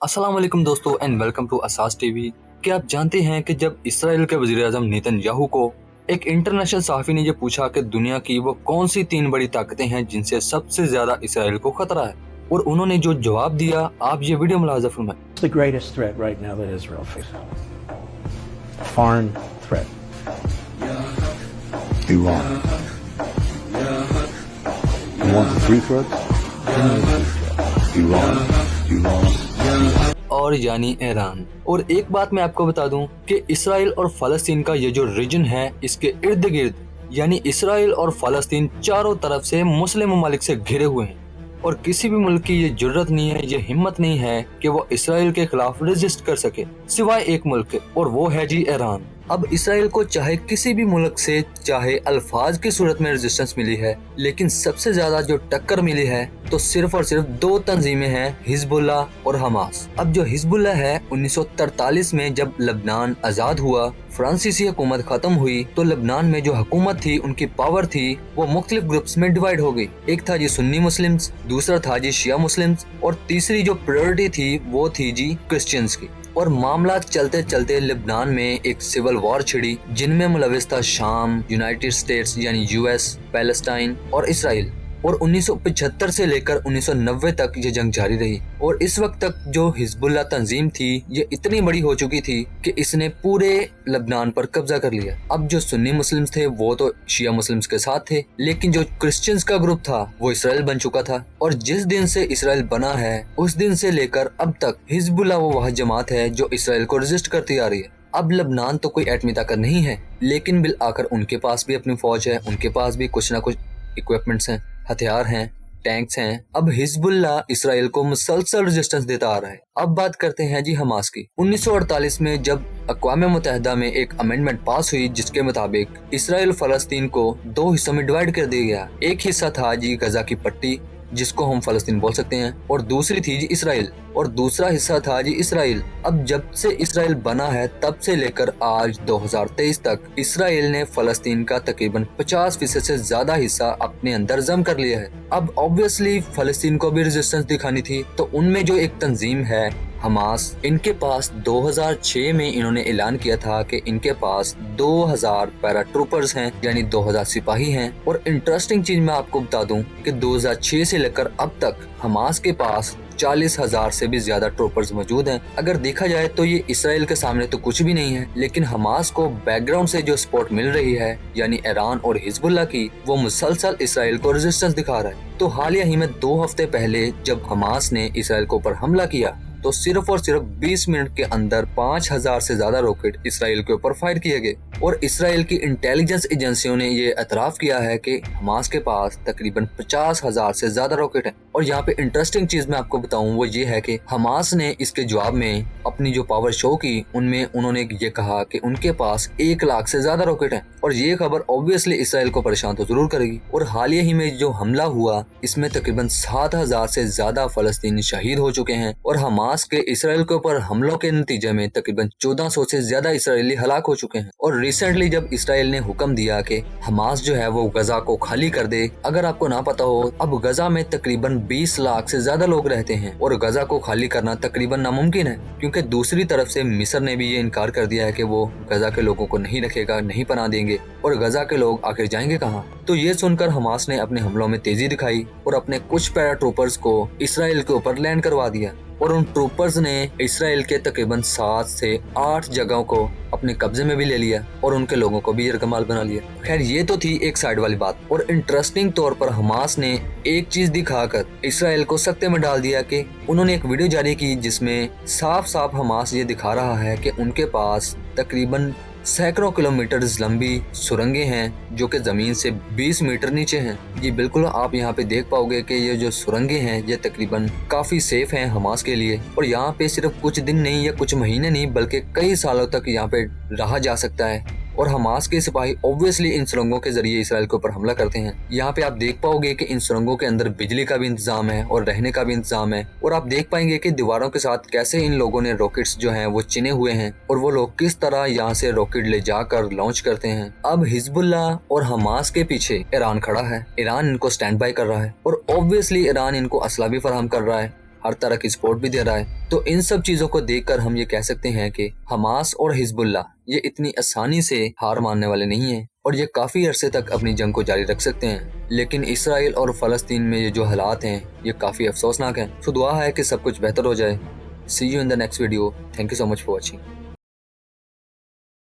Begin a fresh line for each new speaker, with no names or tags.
अस्सलाम वालेकुम दोस्तों एंड वेलकम टू असास टीवी। क्या आप जानते हैं कि जब इसराइल के वज़ीर आज़म नेतन्याहू को एक इंटरनेशनल सहाफ़ी ने ये पूछा कि दुनिया की वो कौन सी 3 बड़ी ताकतें हैं जिनसे सबसे ज्यादा इसराइल को खतरा है, और उन्होंने जो जवाब दिया आप ये video मुलाज़ा फरमाएं।
The greatest threat right now that Israel faces. Foreign threat.
Iran. You want the 3 threats? Give me the 3 threats. Iran.
और यानी ईरान। और एक बात मैं आपको बता दूं कि इसराइल और फ़लस्तीन का ये जो रीजन है इसके इर्द गिर्द यानी इसराइल और फ़लस्तीन चारों तरफ से मुस्लिम ममालिक से घिरे हुए हैं, और किसी भी मुल्क की ये जुर्रत नहीं है, ये हिम्मत नहीं है कि वो इसराइल के खिलाफ रेजिस्ट कर सके सिवाय एक मुल्क के, और वो है जी ईरान। अब इसराइल को चाहे किसी भी मुल्क से चाहे अल्फाज की सूरत में रेजिस्टेंस मिली है, लेकिन सबसे ज्यादा जो टक्कर मिली है तो सिर्फ और सिर्फ 2 तंजीमें हैं, हिजबुल्लाह और हमास। अब जो हिजबुल्लाह है 1943 में जब लबनान आजाद हुआ, फ्रांसीसी हुकूमत खत्म हुई, तो लबनान में जो हुकूमत थी उनकी पावर थी वो मुख्तलिफ ग्रुप्स में डिवाइड हो गई। एक था जी सुन्नी मुस्लिम्स, दूसरा था जी शिया मुस्लिम्स, और तीसरी जो प्रायोरिटी थी वो थी जी क्रिश्चियंस की। और मामला चलते चलते लेबनान में एक सिविल वॉर छिड़ी जिनमें मुलविस था शाम, यूनाइटेड स्टेट्स यानी यूएस, पैलेस्टाइन और इसराइल। और 1975 से लेकर 1990 तक ये जंग जारी रही, और इस वक्त तक जो हिजबुल्लाह तंजीम थी ये इतनी बड़ी हो चुकी थी कि इसने पूरे लेबनान पर कब्जा कर लिया। अब जो सुन्नी मुस्लिम्स थे वो तो शिया मुस्लिम्स के साथ थे, लेकिन जो क्रिश्चियंस का ग्रुप था वो इसराइल बन चुका था। और जिस दिन से इसराइल बना है उस दिन से लेकर अब तक हिजबुल्लाह वो वह जमात है जो इसराइल को रेजिस्ट करती आ रही है। अब लेबनान तो कोई एटमी ताकत नहीं है, लेकिन बिल आकर उनके पास भी अपनी फौज है, उनके पास भी कुछ ना कुछ इक्विपमेंट्स हैं, हथियार हैं, टैंक्स हैं। अब हिजबुल्लाह इसराइल को मुसलसल रेजिस्टेंस देता आ रहा है। अब बात करते हैं जी हमास की। 1948 में जब अक़वाम मुत्तहिदा में एक अमेंडमेंट पास हुई जिसके मुताबिक इसराइल फ़लस्तीन को 2 हिस्सों में डिवाइड कर दिया गया। एक हिस्सा था जी गजा की पट्टी जिसको हम फ़लस्तीन बोल सकते हैं, और दूसरी थी जी इसराइल, और दूसरा हिस्सा था जी इसराइल। अब जब से इसराइल बना है तब से लेकर आज 2023 तक इसराइल ने फ़लस्तीन का तकरीबन 50% से ज्यादा हिस्सा अपने अंदर जम कर लिया है। अब ऑब्वियसली फ़लस्तीन को भी रेजिस्टेंस दिखानी थी, तो उनमें जो एक तंजीम है हमास, इनके पास 2006 में इन्होंने ऐलान किया था कि इनके पास 2000 पैरा ट्रूपर्स हैं यानी 2000 सिपाही हैं। और इंटरेस्टिंग चीज मैं आपको बता दूं कि 2006 से लेकर अब तक हमास के पास 40,000 से भी ज्यादा ट्रूपर्स मौजूद हैं। अगर देखा जाए तो ये इसराइल के सामने तो कुछ भी नहीं है, लेकिन हमास को बैकग्राउंड से जो सपोर्ट मिल रही है यानी ईरान और हिजबुल्लाह की, वो मुसलसल इसराइल को रेजिस्टेंस दिखा रहा है। तो हालिया ही में 2 हफ्ते पहले जब हमास ने इसराइल के ऊपर हमला किया तो सिर्फ और सिर्फ 20 मिनट के अंदर 5000 से ज्यादा रॉकेट इसराइल के ऊपर फायर किए गए। और इसराइल की इंटेलिजेंस एजेंसियों ने ये एतराफ किया है कि हमास के पास तकरीबन 50,000 से ज्यादा रॉकेट हैं। और यहाँ पे इंटरेस्टिंग चीज मैं आपको बताऊं वो ये है कि हमास ने इसके जवाब में अपनी जो पावर शो की उनमें उन्होंने ये कहा कि उनके पास 1 लाख से ज्यादा रॉकेट हैं। और ये खबर ऑब्वियसली इसराइल को परेशान तो जरूर करेगी। और हालिया ही में जो हमला हुआ इसमें तकरीबन 7,000 से ज्यादा फलस्तीनी शहीद हो चुके हैं, और हमास के इसराइल के ऊपर हमलों के नतीजे में तकरीबन 1400 से ज्यादा इसराइली हलाक हो चुके हैं। और रिसेंटली जब इसराइल ने हुक्म दिया कि हमास जो है वो गजा को खाली कर दे, अगर आपको ना पता हो अब गजा में तकरीबन 20 लाख से ज्यादा लोग रहते हैं, और गजा को खाली करना तकरीबन नामुमकिन है, क्योंकि दूसरी तरफ से मिस्र ने भी ये इनकार कर दिया है कि वो गजा के लोगों को नहीं रखेगा, नहीं पनाह देंगे, और गजा के लोग आखिर जाएंगे कहाँ। तो ये सुनकर हमास ने अपने हमलों में तेजी दिखाई और अपने कुछ पैरा ट्रूपर्स को इसराइल के ऊपर लैंड करवा दिया, और उन ट्रूपर्स ने इसराइल के तकरीबन 7 से 8 जगहों को अपने कब्जे में भी ले लिया और उनके लोगों को भी यरगमाल बना लिया। खैर ये तो थी एक साइड वाली बात। और इंटरेस्टिंग तौर पर हमास ने एक चीज दिखाकर इसराइल को सख्ते में डाल दिया कि उन्होंने एक वीडियो जारी की जिसमें साफ साफ हमास ये दिखा रहा है कि उनके पास तकरीबन सैकड़ों किलोमीटर लंबी सुरंगें हैं जो कि जमीन से 20 मीटर नीचे हैं। जी बिल्कुल, आप यहाँ पे देख पाओगे कि ये जो सुरंगें हैं ये तकरीबन काफी सेफ हैं हमास के लिए, और यहाँ पे सिर्फ कुछ दिन नहीं या कुछ महीने नहीं बल्कि कई सालों तक यहाँ पे रहा जा सकता है। और हमास के सिपाही ऑब्वियसली इन सुरंगों के जरिए इसराइल के ऊपर हमला करते हैं। यहाँ पे आप देख पाओगे कि इन सुरंगों के अंदर बिजली का भी इंतजाम है और रहने का भी इंतजाम है, और आप देख पाएंगे कि दीवारों के साथ कैसे इन लोगों ने रॉकेट्स जो हैं वो चिने हुए हैं, और वो लोग किस तरह यहाँ से रॉकेट ले जाकर लॉन्च करते हैं। अब हिजबुल्लाह और हमास के पीछे ईरान खड़ा है, ईरान इनको स्टैंड बाय कर रहा है, और ऑब्वियसली ईरान इनको असला भी फराहम कर रहा है। ہر طرح کی سپورٹ بھی دے رہا ہے۔ تو ان سب چیزوں کو دیکھ کر ہم یہ کہہ سکتے ہیں کہ حماس اور حزب اللہ یہ اتنی آسانی سے ہار ماننے والے نہیں ہیں اور یہ کافی عرصے تک اپنی جنگ کو جاری رکھ سکتے ہیں۔ لیکن اسرائیل اور فلسطین میں یہ جو حالات ہیں یہ کافی افسوسناک ہیں۔ تو دعا ہے کہ سب کچھ بہتر ہو جائے۔ See you in the next video. Thank you so much for watching.